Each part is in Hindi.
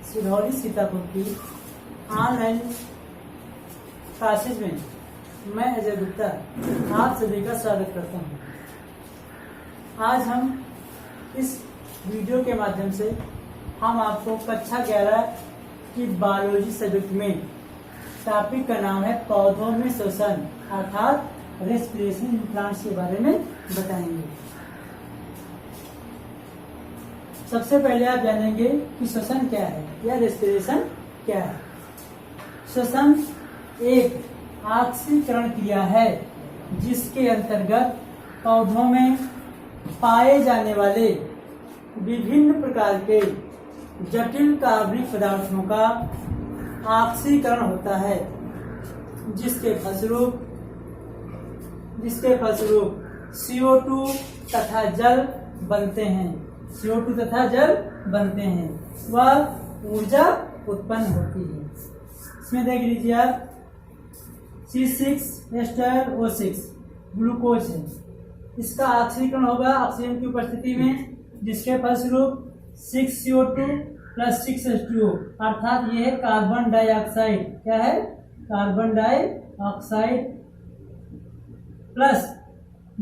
सिरौली सीतापुर की ऑनलाइन क्लासेज में मैं अजय गुप्ता आप सभी का स्वागत करता हूं। आज हम इस वीडियो के माध्यम से हम आपको कक्षा 11 की बायोलॉजी सब्जेक्ट में टॉपिक का नाम है पौधों में श्वसन अर्थात रेस्पिरेशन इन प्लांट्स के बारे में बताएंगे। सबसे पहले आप जानेंगे कि श्वसन क्या है या रेस्पिरेशन क्या है। श्वसन एक ऑक्सीकरण क्रिया है जिसके अंतर्गत पौधों में पाए जाने वाले विभिन्न प्रकार के जटिल कार्बनिक पदार्थों का ऑक्सीकरण होता है, जिसके फलस्वरूप CO2 तथा जल बनते हैं। CO2 तथा जल बनते हैं, वह ऊर्जा उत्पन्न होती है। इसमें देख लीजिए आप C6H12O6 ग्लूकोज है। इसका ऑक्सीकरण होगा ऑक्सीजन की उपस्थिति में, जिसके फलस्वरूप 6CO2 प्लस 6H2O अर्थात यह है कार्बन डाइऑक्साइड। क्या है? कार्बन डाइऑक्साइड प्लस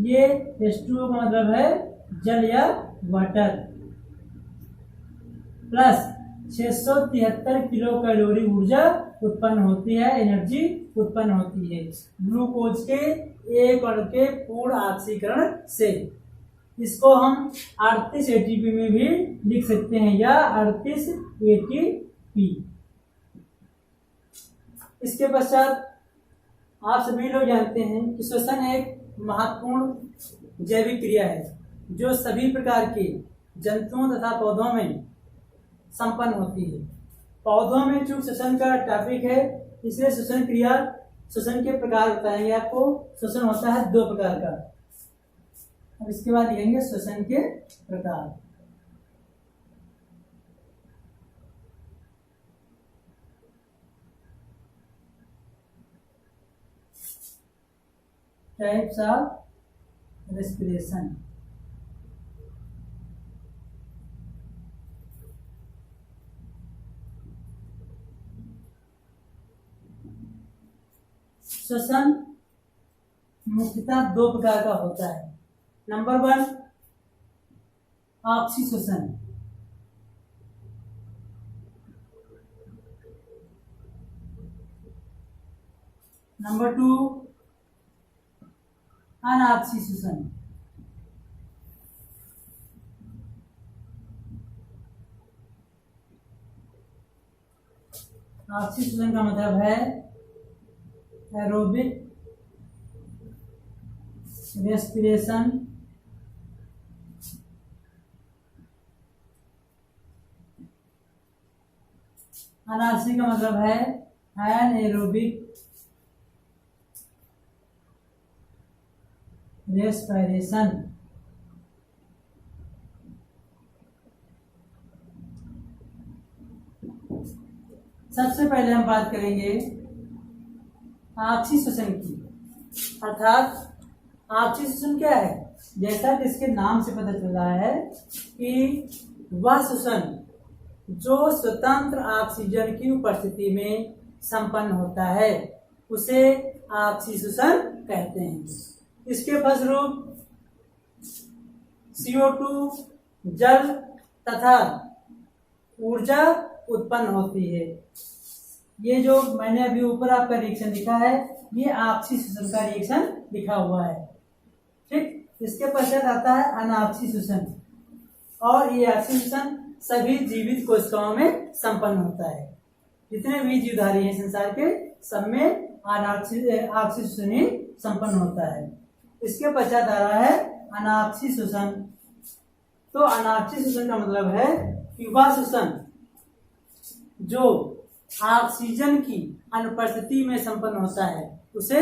ये H2O का मतलब है जल या वाटर प्लस 673 किलो कैलोरी ऊर्जा उत्पन्न होती है, एनर्जी उत्पन्न होती है ग्लूकोज के एक अणु के पूर्ण ऑक्सीकरण से। इसको हम 38 ATP में भी लिख सकते हैं या 38 ATP। इसके पश्चात आप सभी लोग जानते हैं कि श्वसन एक महत्वपूर्ण जैविक क्रिया है जो सभी प्रकार के जंतुओं तथा पौधों में संपन्न होती है। पौधों में चूंकि श्वसन का टॉपिक है, इसलिए श्वसन के प्रकार बताएंगे आपको। श्वसन होता है 2 प्रकार का। अब इसके बाद लिखेंगे श्वसन के प्रकार। Types of respiration. श्वसन मुख्यतः 2 प्रकार का होता है। नंबर 1 ऑक्सीश्वसन। नंबर 2 अनऑक्सीश्वसन। ऑक्सीश्वसन का मतलब है एरोबिक रेस्पिरेशन अनारसी का मतलब है एनएरोबिक रेस्पिरेशन। सबसे पहले हम बात करेंगे ऑक्सीश्वसन की, अर्थात ऑक्सीश्वसन क्या है। जैसा कि इसके नाम से पता चल रहा है कि वह श्वसन जो स्वतंत्र ऑक्सीजन की उपस्थिति में संपन्न होता है उसे ऑक्सीश्वसन कहते हैं। इसके फलस्वरूप CO2 जल तथा ऊर्जा उत्पन्न होती है। ये जो मैंने अभी ऊपर आपका रिएक्शन लिखा है, ये ऑक्सीश्वसन का रिएक्शन लिखा हुआ है, ठीक। इसके पश्चात आता है अनऑक्सीश्वसन, और ये ऑक्सीश्वसन सभी जीवित कोशिकाओं में संपन्न होता है। जितने भी जीवधारी हैं संसार के, सब में ऑक्सीश्वसन ही संपन्न होता है। इसके पश्चात आ रहा है अनऑक्सीश्वसन। तो अनऑक्सीश्वसन का मतलब है कि वह श्वसन जो ऑक्सीजन की अनुपस्थिति में संपन्न होता है उसे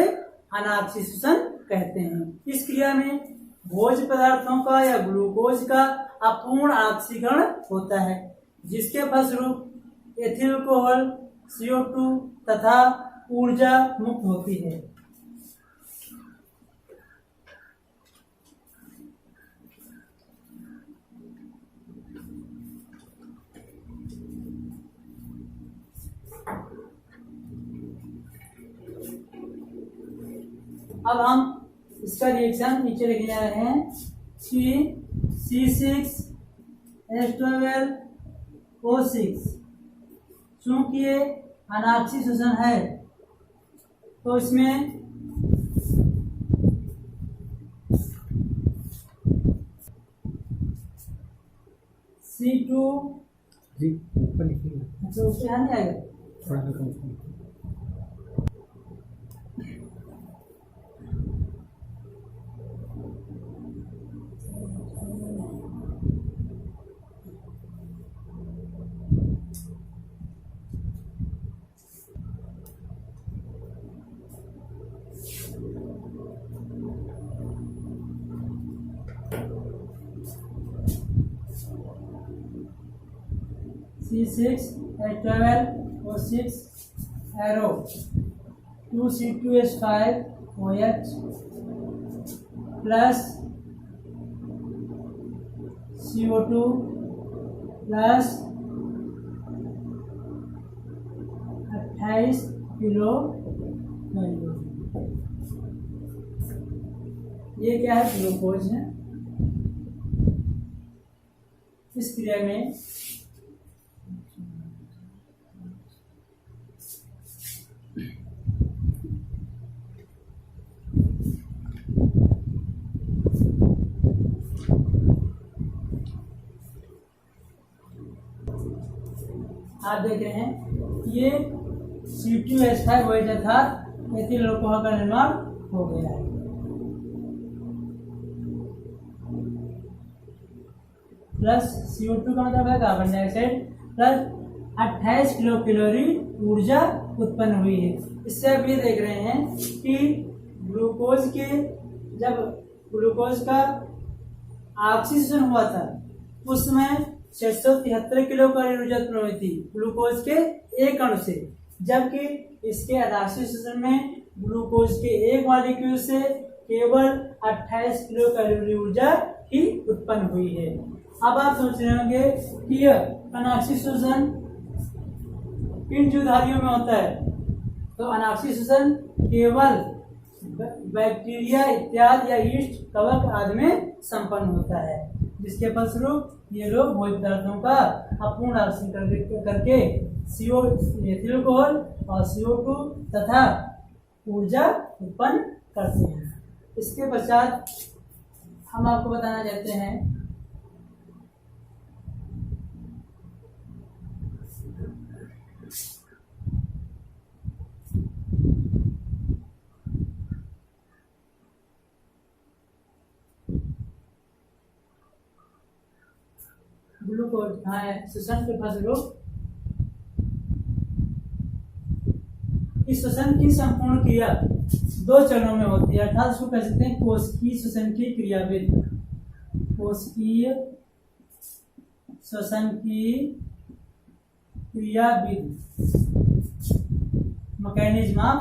अनऑक्सीश्वसन कहते हैं। इस क्रिया में भोज्य पदार्थों का या ग्लूकोज का अपूर्ण ऑक्सीकरण होता है, जिसके फलस्वरूप एथिल अल्कोहल CO2 तथा ऊर्जा मुक्त होती है। अब हम इसका रिएक्शन नीचे लेके जा रहे हैं कि C6H12O6, चूंकि ये अनाक्षी शोषण है तो इसमें C2 जी ऊपर लिखिए अच्छा उससे ध्यान नहीं आएगा। थोड़ा सा कम C6H12O6 arrow 2C2H5OH plus CO2 plus 28 kilo calorie. ये क्या है? ग्लूकोज है। इस क्रिया में आप देख रहे हैं ये C2H5OH अर्थात एथिल अल्कोहल का निर्माण हो गया है। प्लस CO2 का मतलब है carbon dioxide plus 28 kilo calorie ऊर्जा उत्पन्न हुई है। इससे आप ये देख रहे हैं कि जब ग्लूकोज का ऑक्सीजन हुआ था उस समय 673 किलो कैलोरी ऊर्जा उत्पन्न हुई थी ग्लूकोज के एक अणु से, जबकि इसके ऑक्सीजन में ग्लूकोज के एक मॉलिक्यूल से केवल 28 किलो कैलोरी ऊर्जा ही उत्पन्न हुई है। अब आप सोच रहे होंगे कि यह अनाक्षी शोषण किन जीवधारियों में होता है, तो अनाक्षी शोषण केवल बैक्टीरिया इत्यादि या ईस्ट, कवक आदि में संपन्न होता है, जिसके फलस्वरूप ये लोग भोज्य पदार्थों का अपूर्ण ऑक्सीजन करके एथिल अल्कोहल और CO2 तथा ऊर्जा उत्पन्न करते हैं। इसके पश्चात हम आपको बताना चाहते हैं ग्लूकोज शोषण के फलस्वरूप इस शोषण की संपूर्ण क्रिया 2 चरणों में होती है, अर्थात उसको कह सकते हैं कोशिकीय शोषण की क्रियाविधि। कोशिकीय शोषण की क्रियाविधि mechanism of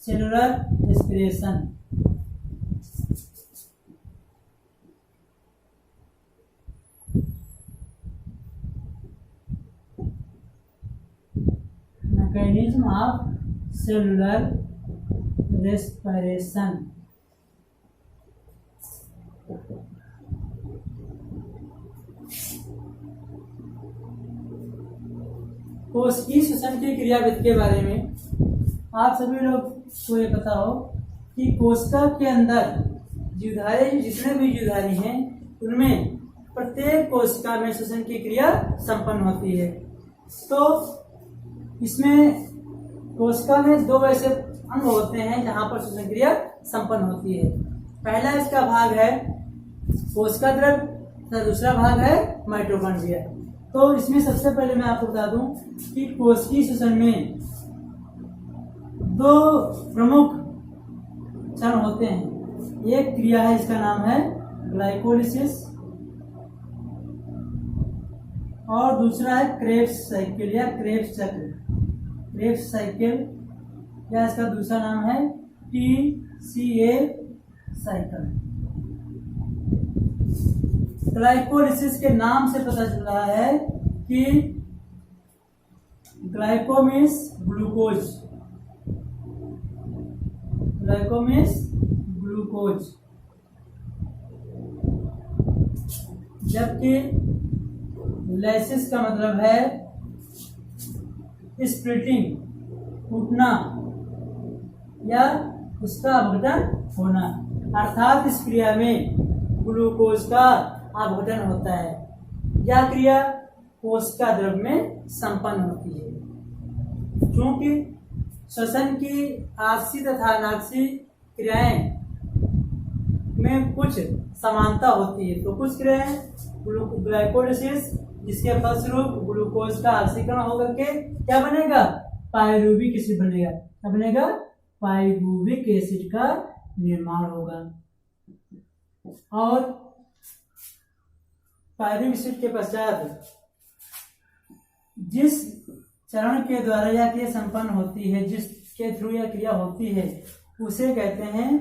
cellular respiration. Mechanism of cellular respiration. कोशिकीय शोषण की क्रियाविधि के बारे में आप सभी लोग को ये पता हो कि कोशिका के अंदर जीवधारी, जितने भी जीवधारी हैं उनमें प्रत्येक कोशिका में शोषण की क्रिया संपन्न होती है। तो इसमें कोशिका में 2 ऐसे अंग होते हैं जहां पर शोषण क्रिया संपन्न होती है। पहला इसका भाग है कोशिका द्रव्य तथा दूसरा भाग है माइटोकॉन्ड्रिया। तो इसमें सबसे पहले मैं आपको बता दूं कि कोशिकीय शोषण में 2 प्रमुख चरण होते हैं। एक क्रिया है, इसका नाम है ग्लाइकोलिसिस, और दूसरा है क्रेब्स साइकिल या क्रेब्स चक्र। क्रेब्स साइकिल या इसका दूसरा नाम है TCA साइकिल। ग्लाइकोलिसिस के नाम से पता चल रहा है कि glyco means glucose, glyco means glucose, जबकि लाइसिस का मतलब है स्प्लिटिंग, टूटना या उसका अपघटन होना। अर्थात इस क्रिया में ग्लूकोज का अपघटन होता है। यह क्रिया कोशिका द्रव में संपन्न होती है। क्योंकि श्वसन की आक्षी तथा अनाक्षी क्रियाएं में कुछ समानता होती है, तो कुछ क्रियाएं ग्लाइकोलिसिस, जिसके फलस्वरूप ग्लूकोज का ऑक्सीकरण होकर के क्या बनेगा, पायरूविक एसिड बनेगा। क्या बनेगा, पायरूविक एसिड का निर्माण होगा। और पायरूविक एसिड के पश्चात जिस चरण के द्वारा यह क्रिया संपन्न होती है, जिसके थ्रू यह क्रिया होती है, उसे कहते हैं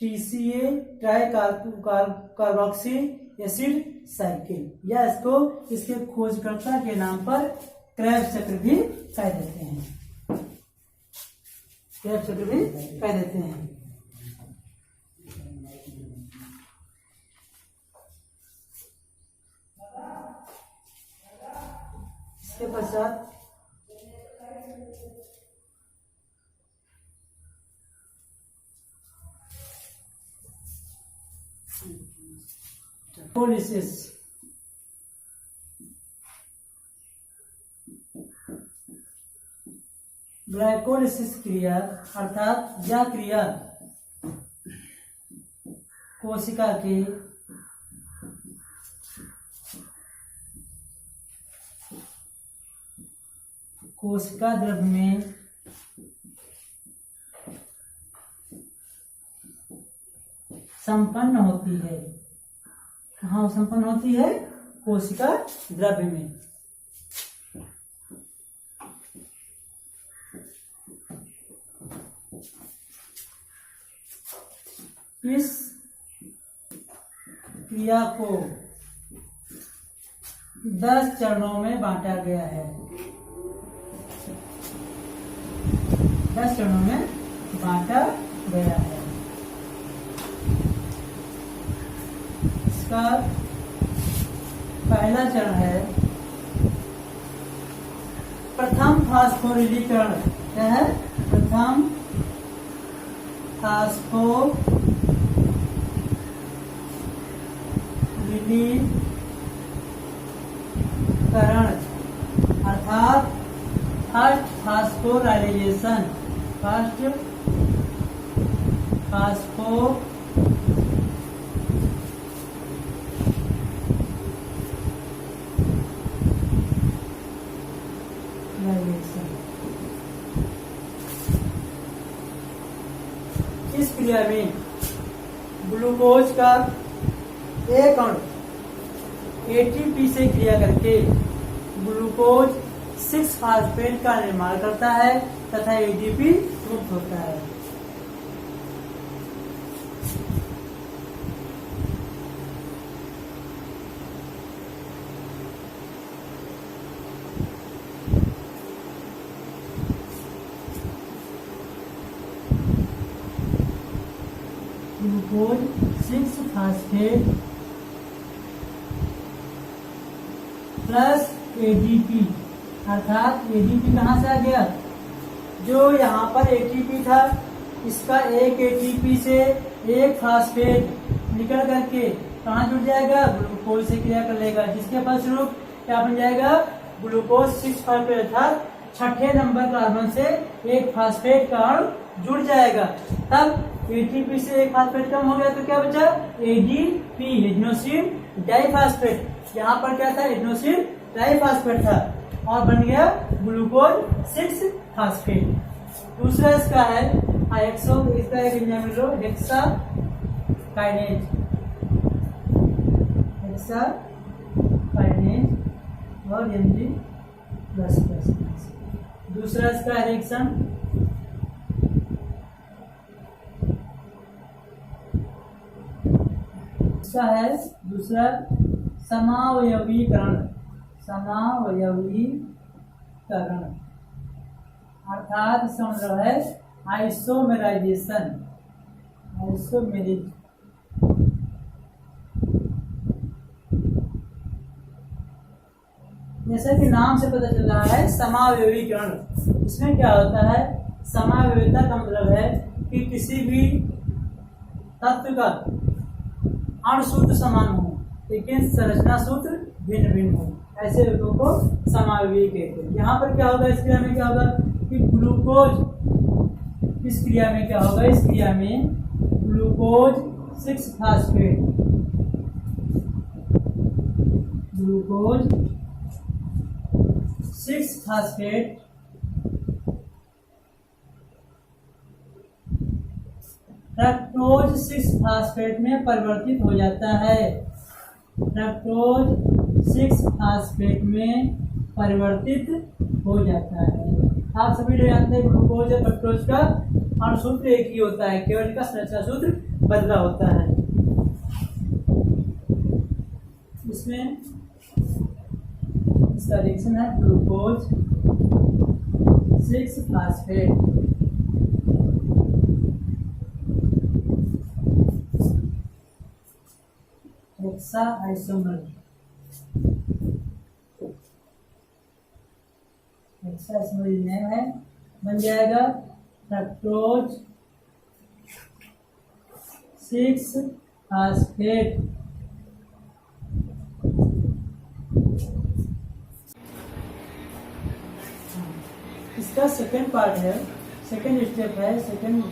TCA try carboxy acid cycle, या इसको इसके खोजकर्ता के नाम पर क्रेब्स चक्र भी कह देते हैं। क्रेब्स चक्र भी कह देते हैं। इसके पश्चात ग्लाइकोलिसिस, ग्लाइकोलिसिस क्रिया अर्थात यह क्रिया कोशिका के कोशिका द्रव में संपन्न होती है। कहाँ संपन्न होती है, कोशिका द्रव्य में। इस क्रिया को 10 चरणों में बांटा गया है। 10 चरणों में बांटा गया है। इसका पहला चरण है प्रथम फास्फोरिलीकरण। क्या है, प्रथम फास्फोरिलीकरण, अर्थात फर्स्ट फास्फोराइलेशन, फर्स्ट फास्फोराइलेशन। इस क्रिया में ग्लूकोज का एक अणु ATP से क्रिया करके ग्लूकोज 6 फास्फेट का निर्माण करता है तथा ADP मुक्त होता है। ग्लूकोज 6 फास्फेट प्लस ADP, अर्थात ADP कहाँ से आ गया, जो यहाँ पर ATP था, इसका एक ATP से एक फास्फेट निकल करके कहाँ जुड़ जाएगा, ग्लूकोज से क्रिया कर लेगा, जिसके फलस्वरूप क्या बन जाएगा, ग्लूकोज 6 फास्फेट, अर्थात छठे नंबर कार्बन से एक फास्फेट का अणु जुड़ जाएगा। तब ATP से एक फास्फेट कम हो गया तो क्या बचा, ADP, एडिनोसिन डाइफास्फेट। यहाँ पर क्या था, एडिनोसिन डाइफास्फेट था और बन गया ग्लूकोज 6 फास्फेट। दूसरा इसका है इसका एक enzyme hexa kinase, hexa kinase और Mg++। दूसरा इसका रिएक्शन इसका है दूसरा समावयवीकरण, समावयवीकरण, अर्थात इसका मतलब है आइसोमेराइजेशन जैसा कि नाम से पता चल रहा है समावयवीकरण। इसमें क्या होता है, समावयवता का मतलब है कि किसी भी तत्व का अणु सूत्र समान हो लेकिन संरचना सूत्र भिन्न भिन्न हो, ऐसे लोगों को समावयवी कहते हैं। यहाँ पर क्या होगा, इस क्रिया में क्या होगा कि ग्लूकोज, इस क्रिया में क्या होगा, इस क्रिया में ग्लूकोज 6 फास्फेट फ्रक्टोज 6 फास्फेट में परिवर्तित हो जाता है। फ्रक्टोज 6 फास्फेट में परिवर्तित हो जाता है। आप सभी लोग जानते हैं ग्लूकोज और फ्रक्टोज का अणु सूत्र एक ही होता है, केवल इनका संरचना सूत्र बदला होता है। इसमें इसका रिएक्शन है glucose 6 phosphate hexa isomer name है, बन जाएगा फ्रक्टोज 6 फास्फेट। इसका सेकंड पार्ट है, सेकंड स्टेप है, सेकंड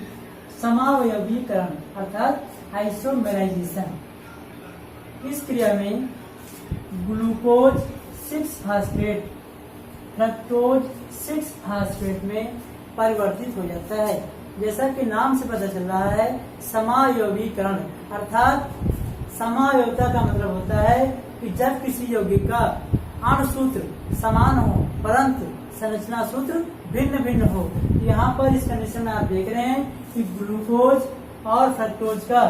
समावयवीकरण अर्थात आइसोमेराइजेशन। इस क्रिया में ग्लूकोज 6 फास्फेट फ्रक्टोज 6 फास्फेट में परिवर्तित हो जाता है। जैसा कि नाम से पता चल रहा है समावयवीकरण अर्थात समावयवता का मतलब होता है कि जब किसी यौगिक का अणु सूत्र समान हो परंतु संरचना सूत्र भिन्न भिन्न हो। यहाँ पर इस कंडीशन में आप देख रहे हैं कि ग्लूकोज और फ्रक्टोज का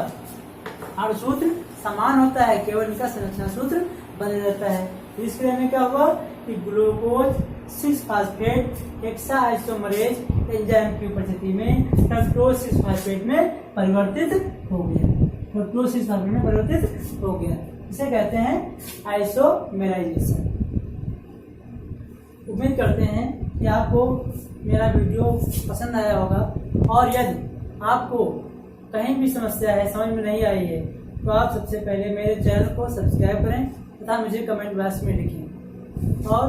अणु सूत्र समान होता है, केवल इनका संरचना सूत्र बदल जाता है। इस क्रिया में क्या हुआ कि glucose 6 phosphate hexa isomerase enzyme की उपस्थिति में फ्रक्टोज 6 फास्फेट में परिवर्तित हो गया। फ्रक्टोज 6 फास्फेट में परिवर्तित हो गया, इसे कहते हैं आइसोमेराइजेशन। उम्मीद करते हैं कि आपको मेरा वीडियो पसंद आया होगा और यदि आपको कहीं भी समस्या है, समझ में नहीं आई है, तो आप सबसे पहले मेरे चैनल को सब्सक्राइब करें तथा मुझे कमेंट बॉक्स में लिखें। और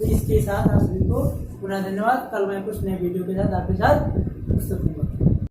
इसके साथ आप सभी को पुनः धन्यवाद। कल मैं कुछ नए वीडियो के साथ आपके साथ उपस्थित हूँ।